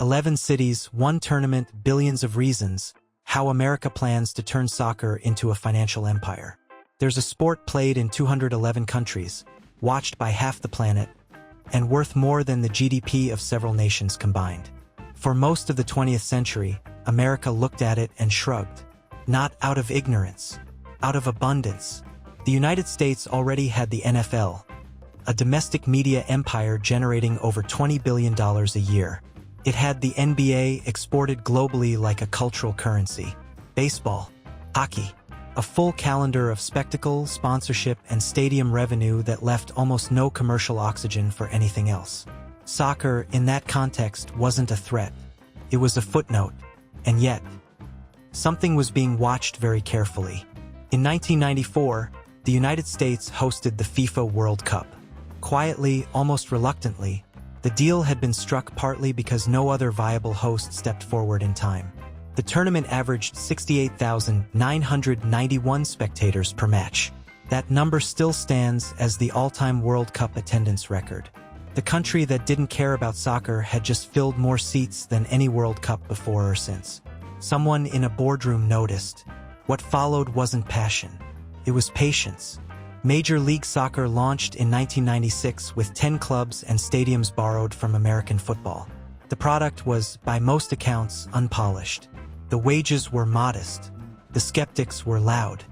11 cities, one tournament, billions of reasons. How America plans to turn soccer into a financial empire. There's a sport played in 211 countries, watched by half the planet, and worth more than the GDP of several nations combined. For most of the 20th century, America looked at it and shrugged. Not out of ignorance, out of abundance. The United States already had the NFL, a domestic media empire generating over $20 billion a year. It had the NBA exported globally like a cultural currency. Baseball, hockey, a full calendar of spectacle, sponsorship, and stadium revenue that left almost no commercial oxygen for anything else. Soccer, in that context, wasn't a threat. It was a footnote. And yet, something was being watched very carefully. In 1994, the United States hosted the FIFA World Cup. Quietly, almost reluctantly, the deal had been struck partly because no other viable host stepped forward in time. The tournament averaged 68,991 spectators per match. That number still stands as the all-time World Cup attendance record. The country that didn't care about soccer had just filled more seats than any World Cup before or since. Someone in a boardroom noticed. What followed wasn't passion. It was patience. Major League Soccer launched in 1996 with 10 clubs and stadiums borrowed from American football. The product was, by most accounts, unpolished. The wages were modest. The skeptics were loud.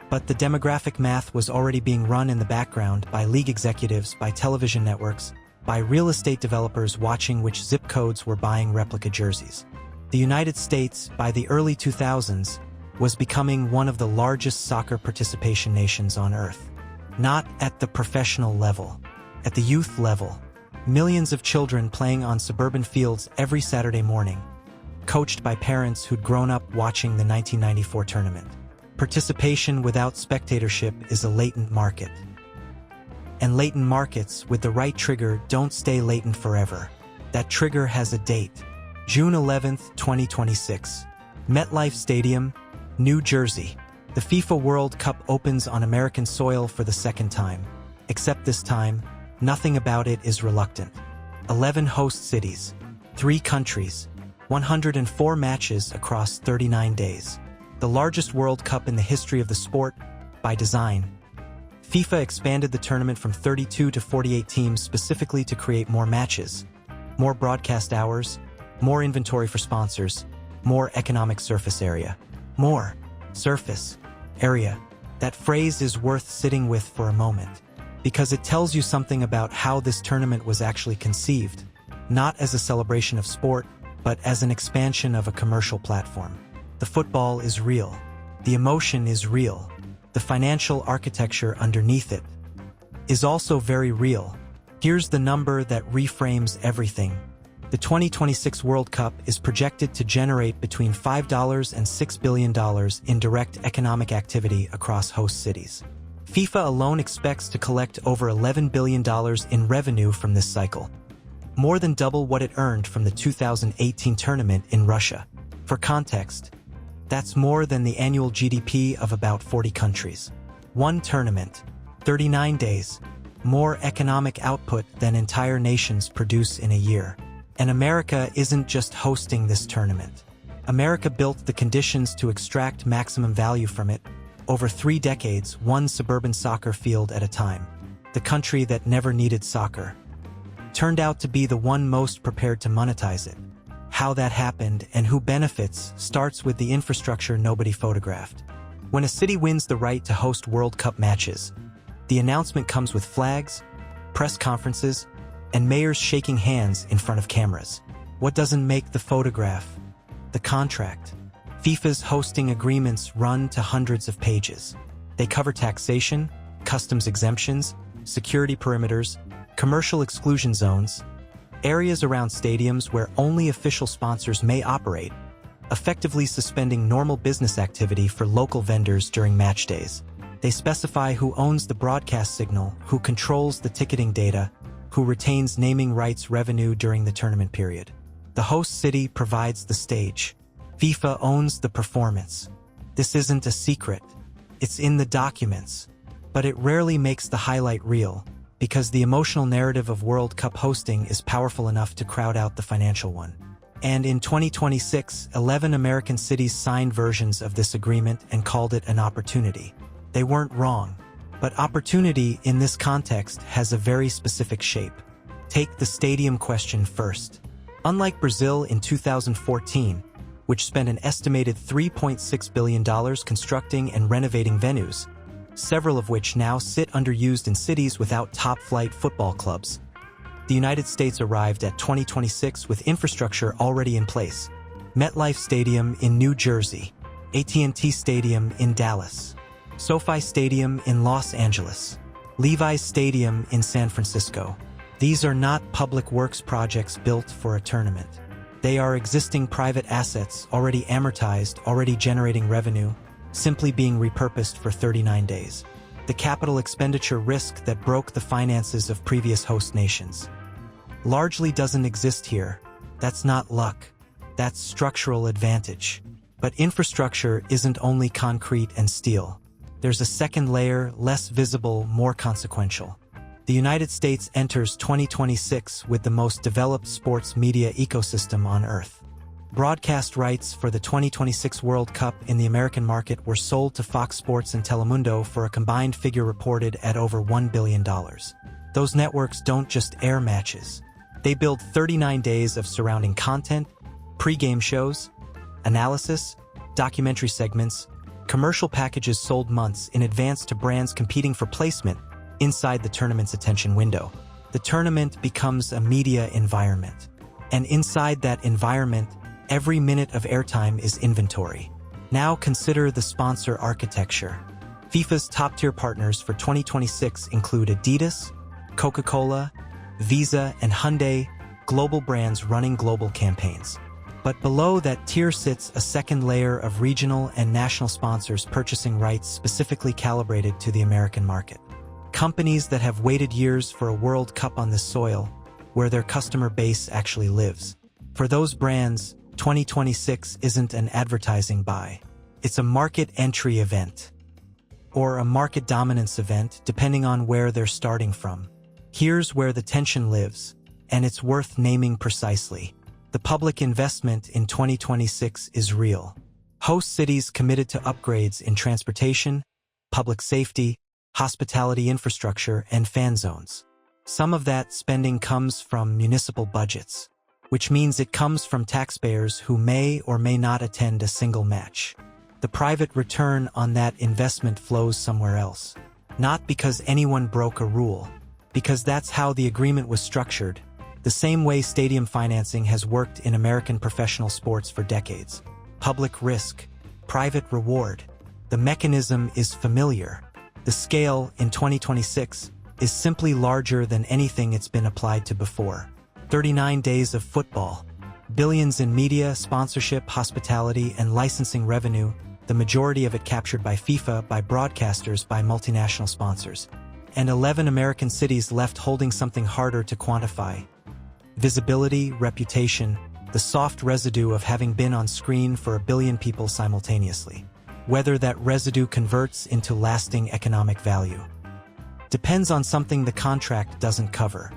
But the demographic math was already being run in the background by league executives, by television networks, by real estate developers watching which zip codes were buying replica jerseys. The United States, by the early 2000s, was becoming one of the largest soccer participation nations on Earth. Not at the professional level, at the youth level. Millions of children playing on suburban fields every Saturday morning, coached by parents who'd grown up watching the 1994 tournament. Participation without spectatorship is a latent market. And latent markets, with the right trigger, don't stay latent forever. That trigger has a date. June 11, 2026. MetLife Stadium, New Jersey. The FIFA World Cup opens on American soil for the second time. Except this time, nothing about it is reluctant. 11 host cities, 3 countries, 104 matches across 39 days. The largest World Cup in the history of the sport, by design. FIFA expanded the tournament from 32 to 48 teams specifically to create more matches, more broadcast hours, more inventory for sponsors, more economic surface area. More surface area. That phrase is worth sitting with for a moment, because it tells you something about how this tournament was actually conceived, not as a celebration of sport, but as an expansion of a commercial platform. The football is real. The emotion is real. The financial architecture underneath it is also very real. Here's the number that reframes everything. The 2026 World Cup is projected to generate between $5 and $6 billion in direct economic activity across host cities. FIFA alone expects to collect over $11 billion in revenue from this cycle, more than double what it earned from the 2018 tournament in Russia. For context, that's more than the annual GDP of about 40 countries. One tournament, 39 days, more economic output than entire nations produce in a year. And America isn't just hosting this tournament. America built the conditions to extract maximum value from it over 3 decades, one suburban soccer field at a time. The country that never needed soccer turned out to be the one most prepared to monetize it. How that happened and who benefits starts with the infrastructure nobody photographed. When a city wins the right to host World Cup matches, the announcement comes with flags, press conferences, and mayors shaking hands in front of cameras. What doesn't make the photograph? The contract. FIFA's hosting agreements run to hundreds of pages. They cover taxation, customs exemptions, security perimeters, commercial exclusion zones, areas around stadiums where only official sponsors may operate, effectively suspending normal business activity for local vendors during match days. They specify who owns the broadcast signal, who controls the ticketing data, who retains naming rights revenue during the tournament period. The host city provides the stage. FIFA owns the performance. This isn't a secret. It's in the documents. But it rarely makes the highlight reel, because the emotional narrative of World Cup hosting is powerful enough to crowd out the financial one. And in 2026, 11 American cities signed versions of this agreement and called it an opportunity. They weren't wrong, but opportunity in this context has a very specific shape. Take the stadium question first. Unlike Brazil in 2014, which spent an estimated $3.6 billion constructing and renovating venues, several of which now sit underused in cities without top-flight football clubs, the United States arrived at 2026 with infrastructure already in place. MetLife Stadium in New Jersey, AT&T Stadium in Dallas, SoFi Stadium in Los Angeles, Levi's Stadium in San Francisco. These are not public works projects built for a tournament. They are existing private assets already amortized, already generating revenue, simply being repurposed for 39 days. The capital expenditure risk that broke the finances of previous host nations largely doesn't exist here. That's not luck. That's structural advantage. But infrastructure isn't only concrete and steel. There's a second layer, less visible, more consequential. The United States enters 2026 with the most developed sports media ecosystem on Earth. Broadcast rights for the 2026 World Cup in the American market were sold to Fox Sports and Telemundo for a combined figure reported at over $1 billion. Those networks don't just air matches. They build 39 days of surrounding content, pre-game shows, analysis, documentary segments, commercial packages sold months in advance to brands competing for placement inside the tournament's attention window. The tournament becomes a media environment. And inside that environment, every minute of airtime is inventory. Now consider the sponsor architecture. FIFA's top-tier partners for 2026 include Adidas, Coca-Cola, Visa, and Hyundai, global brands running global campaigns. But below that tier sits a second layer of regional and national sponsors purchasing rights specifically calibrated to the American market. Companies that have waited years for a World Cup on this soil, where their customer base actually lives. For those brands, 2026 isn't an advertising buy. It's a market entry event, or a market dominance event, depending on where they're starting from. Here's where the tension lives, and it's worth naming precisely. The public investment in 2026 is real. Host cities committed to upgrades in transportation, public safety, hospitality infrastructure, and fan zones. Some of that spending comes from municipal budgets, which means it comes from taxpayers who may or may not attend a single match. The private return on that investment flows somewhere else. Not because anyone broke a rule, because that's how the agreement was structured, the same way stadium financing has worked in American professional sports for decades. Public risk, private reward. The mechanism is familiar. The scale, in 2026, is simply larger than anything it's been applied to before. 39 days of football, billions in media, sponsorship, hospitality, and licensing revenue, the majority of it captured by FIFA, by broadcasters, by multinational sponsors. And 11 American cities left holding something harder to quantify. Visibility, reputation, the soft residue of having been on screen for 1 billion people simultaneously. Whether that residue converts into lasting economic value depends on something the contract doesn't cover.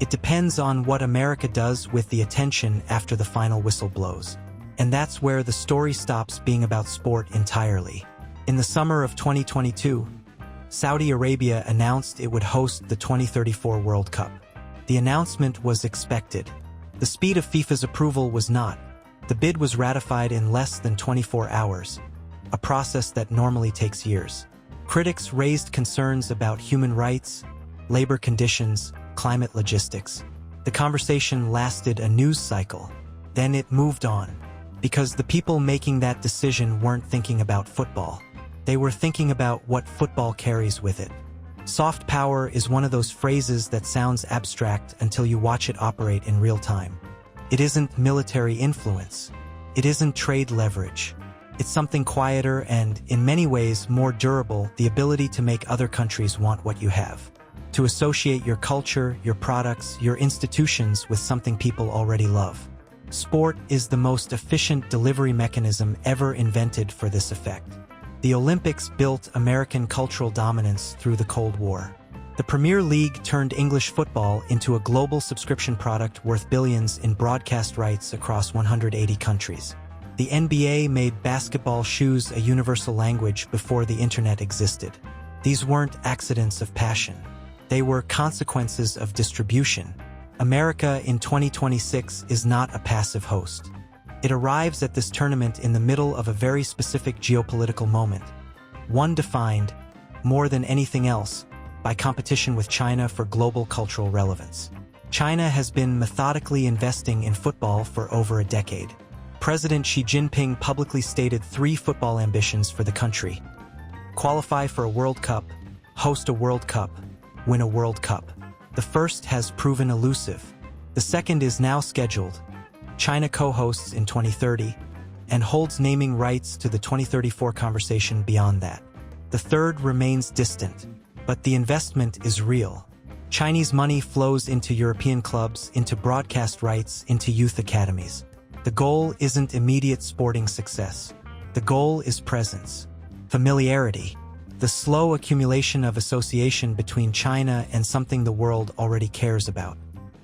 It depends on what America does with the attention after the final whistle blows. And that's where the story stops being about sport entirely. In the summer of 2022, Saudi Arabia announced it would host the 2034 World Cup. The announcement was expected. The speed of FIFA's approval was not. The bid was ratified in less than 24 hours, a process that normally takes years. Critics raised concerns about human rights, labor conditions, climate logistics. The conversation lasted a news cycle. Then it moved on. Because the people making that decision weren't thinking about football. They were thinking about what football carries with it. Soft power is one of those phrases that sounds abstract until you watch it operate in real time. It isn't military influence. It isn't trade leverage. It's something quieter and, in many ways, more durable, the ability to make other countries want what you have. To associate your culture, your products, your institutions with something people already love. Sport is the most efficient delivery mechanism ever invented for this effect. The Olympics built American cultural dominance through the Cold War. The Premier League turned English football into a global subscription product worth billions in broadcast rights across 180 countries. The NBA made basketball shoes a universal language before the internet existed. These weren't accidents of passion. They were consequences of distribution. America in 2026 is not a passive host. It arrives at this tournament in the middle of a very specific geopolitical moment, one defined, more than anything else, by competition with China for global cultural relevance. China has been methodically investing in football for over a decade. President Xi Jinping publicly stated 3 football ambitions for the country: qualify for a World Cup, host a World Cup, win a World Cup. The first has proven elusive. The second is now scheduled. China co-hosts in 2030 and holds naming rights to the 2034 conversation beyond that. The third remains distant, but the investment is real. Chinese money flows into European clubs, into broadcast rights, into youth academies. The goal isn't immediate sporting success. The goal is presence, familiarity, the slow accumulation of association between China and something the world already cares about.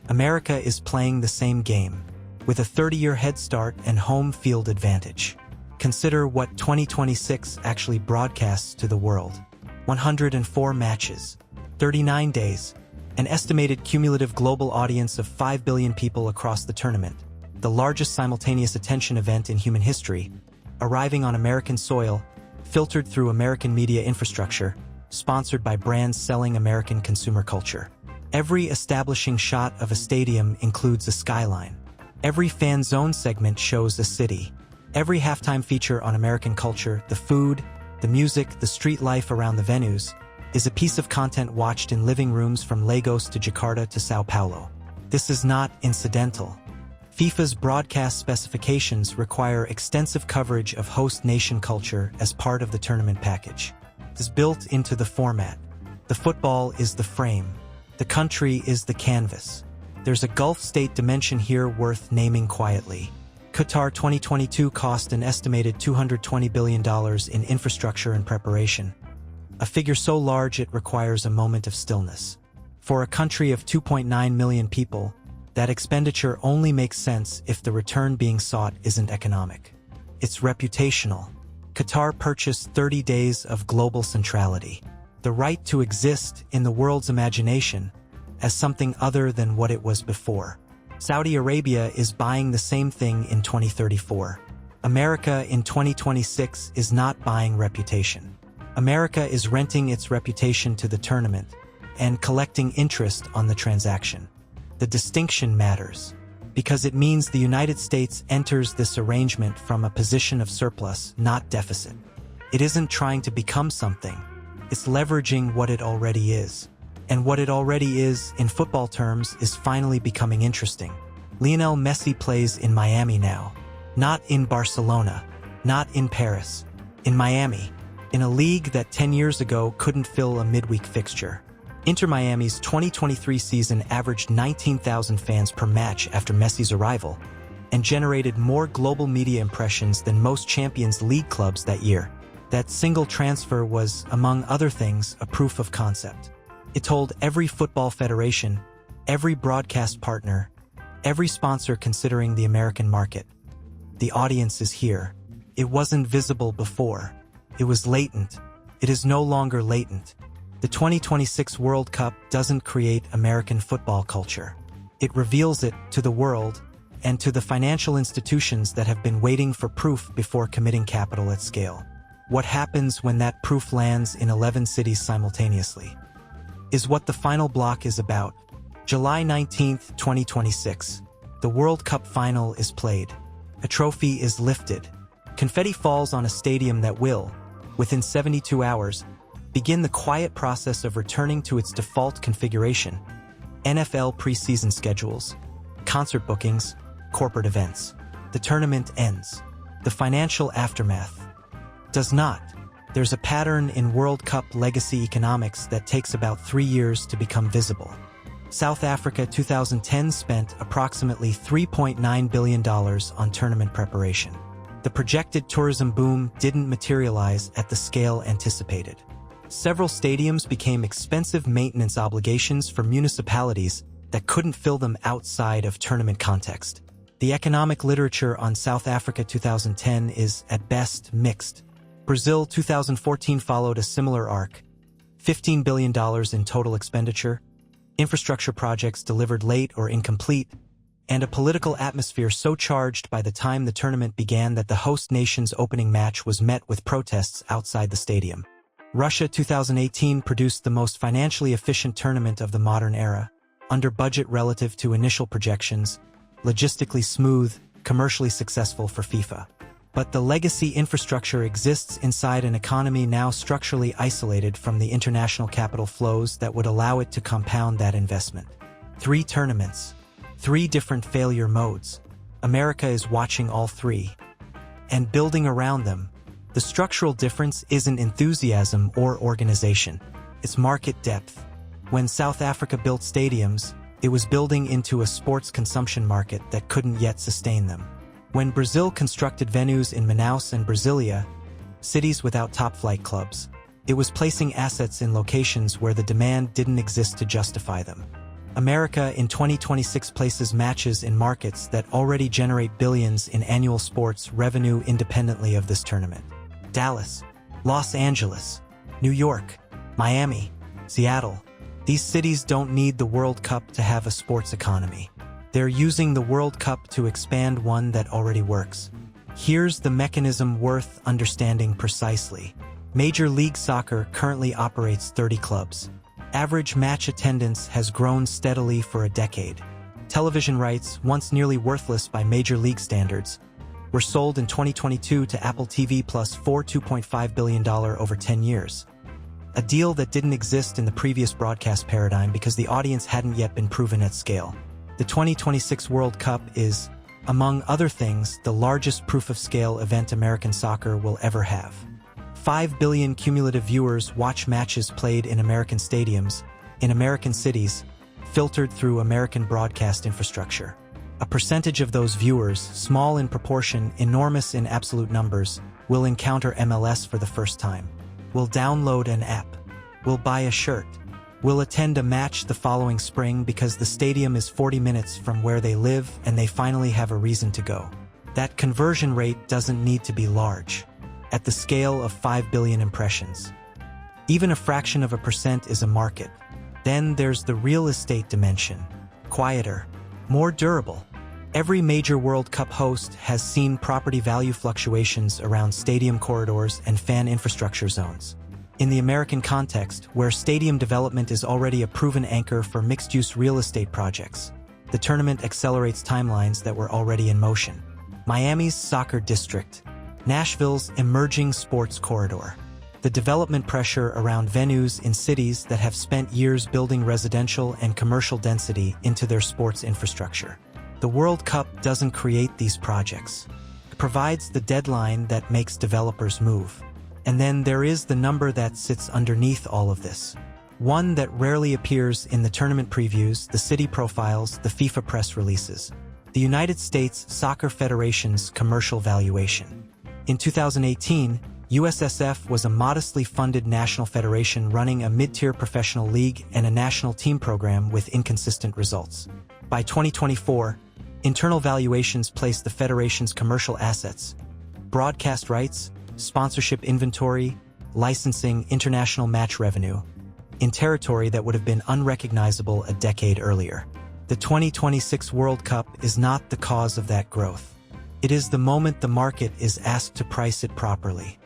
America is playing the same game, with a 30-year head start and home field advantage. Consider what 2026 actually broadcasts to the world. 104 matches, 39 days, an estimated cumulative global audience of 5 billion people across the tournament, the largest simultaneous attention event in human history, arriving on American soil, filtered through American media infrastructure, sponsored by brands selling American consumer culture. Every establishing shot of a stadium includes a skyline. Every fan zone segment shows a city. Every halftime feature on American culture, the food, the music, the street life around the venues, is a piece of content watched in living rooms from Lagos to Jakarta to Sao Paulo. This is not incidental. FIFA's broadcast specifications require extensive coverage of host nation culture as part of the tournament package. It is built into the format. The football is the frame. The country is the canvas. There's a Gulf state dimension here worth naming quietly. Qatar 2022 cost an estimated $220 billion in infrastructure and preparation, a figure so large it requires a moment of stillness. For a country of 2.9 million people, that expenditure only makes sense if the return being sought isn't economic. It's reputational. Qatar purchased 30 days of global centrality, the right to exist in the world's imagination as something other than what it was before. Saudi Arabia is buying the same thing in 2034. America in 2026 is not buying reputation. America is renting its reputation to the tournament and collecting interest on the transaction. The distinction matters because it means the United States enters this arrangement from a position of surplus, not deficit. It isn't trying to become something. It's leveraging what it already is. And what it already is, in football terms, is finally becoming interesting. Lionel Messi plays in Miami now. Not in Barcelona. Not in Paris. In Miami. In a league that 10 years ago couldn't fill a midweek fixture. Inter Miami's 2023 season averaged 19,000 fans per match after Messi's arrival, and generated more global media impressions than most Champions League clubs that year. That single transfer was, among other things, a proof of concept. It told every football federation, every broadcast partner, every sponsor considering the American market. The audience is here. It wasn't visible before. It was latent. It is no longer latent. The 2026 World Cup doesn't create American football culture. It reveals it to the world and to the financial institutions that have been waiting for proof before committing capital at scale. What happens when that proof lands in 11 cities simultaneously is what the final block is about. July 19, 2026. The World Cup final is played. A trophy is lifted. Confetti falls on a stadium that will, within 72 hours, begin the quiet process of returning to its default configuration: NFL preseason schedules, concert bookings, corporate events. The tournament ends. The financial aftermath does not. There's a pattern in World Cup legacy economics that takes about 3 years to become visible. South Africa 2010 spent approximately $3.9 billion on tournament preparation. The projected tourism boom didn't materialize at the scale anticipated. Several stadiums became expensive maintenance obligations for municipalities that couldn't fill them outside of tournament context. The economic literature on South Africa 2010 is, at best, mixed. Brazil 2014 followed a similar arc. $15 billion in total expenditure, infrastructure projects delivered late or incomplete, and a political atmosphere so charged by the time the tournament began that the host nation's opening match was met with protests outside the stadium. Russia 2018 produced the most financially efficient tournament of the modern era, under budget relative to initial projections, logistically smooth, commercially successful for FIFA. But the legacy infrastructure exists inside an economy now structurally isolated from the international capital flows that would allow it to compound that investment. 3 tournaments, 3 different failure modes. America is watching all 3. And building around them. The structural difference isn't enthusiasm or organization. It's market depth. When South Africa built stadiums, it was building into a sports consumption market that couldn't yet sustain them. When Brazil constructed venues in Manaus and Brasilia, cities without top-flight clubs, it was placing assets in locations where the demand didn't exist to justify them. America in 2026 places matches in markets that already generate billions in annual sports revenue independently of this tournament. Dallas, Los Angeles, New York, Miami, Seattle. These cities don't need the World Cup to have a sports economy. They're using the World Cup to expand one that already works. Here's the mechanism worth understanding precisely. Major League Soccer currently operates 30 clubs. Average match attendance has grown steadily for a decade. Television rights, once nearly worthless by Major League standards, were sold in 2022 to Apple TV Plus for $2.5 billion over 10 years. A deal that didn't exist in the previous broadcast paradigm because the audience hadn't yet been proven at scale. The 2026 World Cup is, among other things, the largest proof-of-scale event American soccer will ever have. 5 billion cumulative viewers watch matches played in American stadiums, in American cities, filtered through American broadcast infrastructure. A percentage of those viewers, small in proportion, enormous in absolute numbers, will encounter MLS for the first time, will download an app, will buy a shirt, will attend a match the following spring because the stadium is 40 minutes from where they live and they finally have a reason to go. That conversion rate doesn't need to be large, at the scale of 5 billion impressions. Even a fraction of a percent is a market. Then there's the real estate dimension, quieter, more durable. Every major World Cup host has seen property value fluctuations around stadium corridors and fan infrastructure zones. In the American context, where stadium development is already a proven anchor for mixed-use real estate projects, the tournament accelerates timelines that were already in motion. Miami's soccer district, Nashville's emerging sports corridor. The development pressure around venues in cities that have spent years building residential and commercial density into their sports infrastructure. The World Cup doesn't create these projects. It provides the deadline that makes developers move. And then there is the number that sits underneath all of this. One that rarely appears in the tournament previews, the city profiles, the FIFA press releases. The United States Soccer Federation's commercial valuation. In 2018, USSF was a modestly funded national federation running a mid-tier professional league and a national team program with inconsistent results. By 2024, internal valuations placed the federation's commercial assets, broadcast rights, sponsorship inventory, licensing, international match revenue, in territory that would have been unrecognizable a decade earlier. The 2026 World Cup is not the cause of that growth. It is the moment the market is asked to price it properly.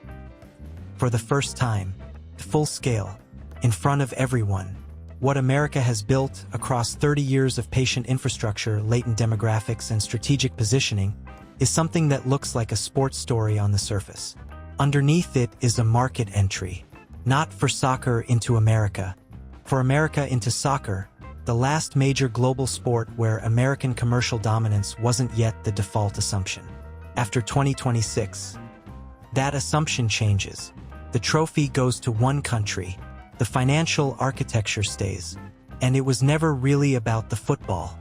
For the first time, full scale, in front of everyone, what America has built across 30 years of patient infrastructure, latent demographics, and strategic positioning is something that looks like a sports story on the surface. Underneath it is a market entry, not for soccer into America, for America into soccer, the last major global sport where American commercial dominance wasn't yet the default assumption. After 2026, that assumption changes. The trophy goes to one country, the financial architecture stays, and it was never really about the football.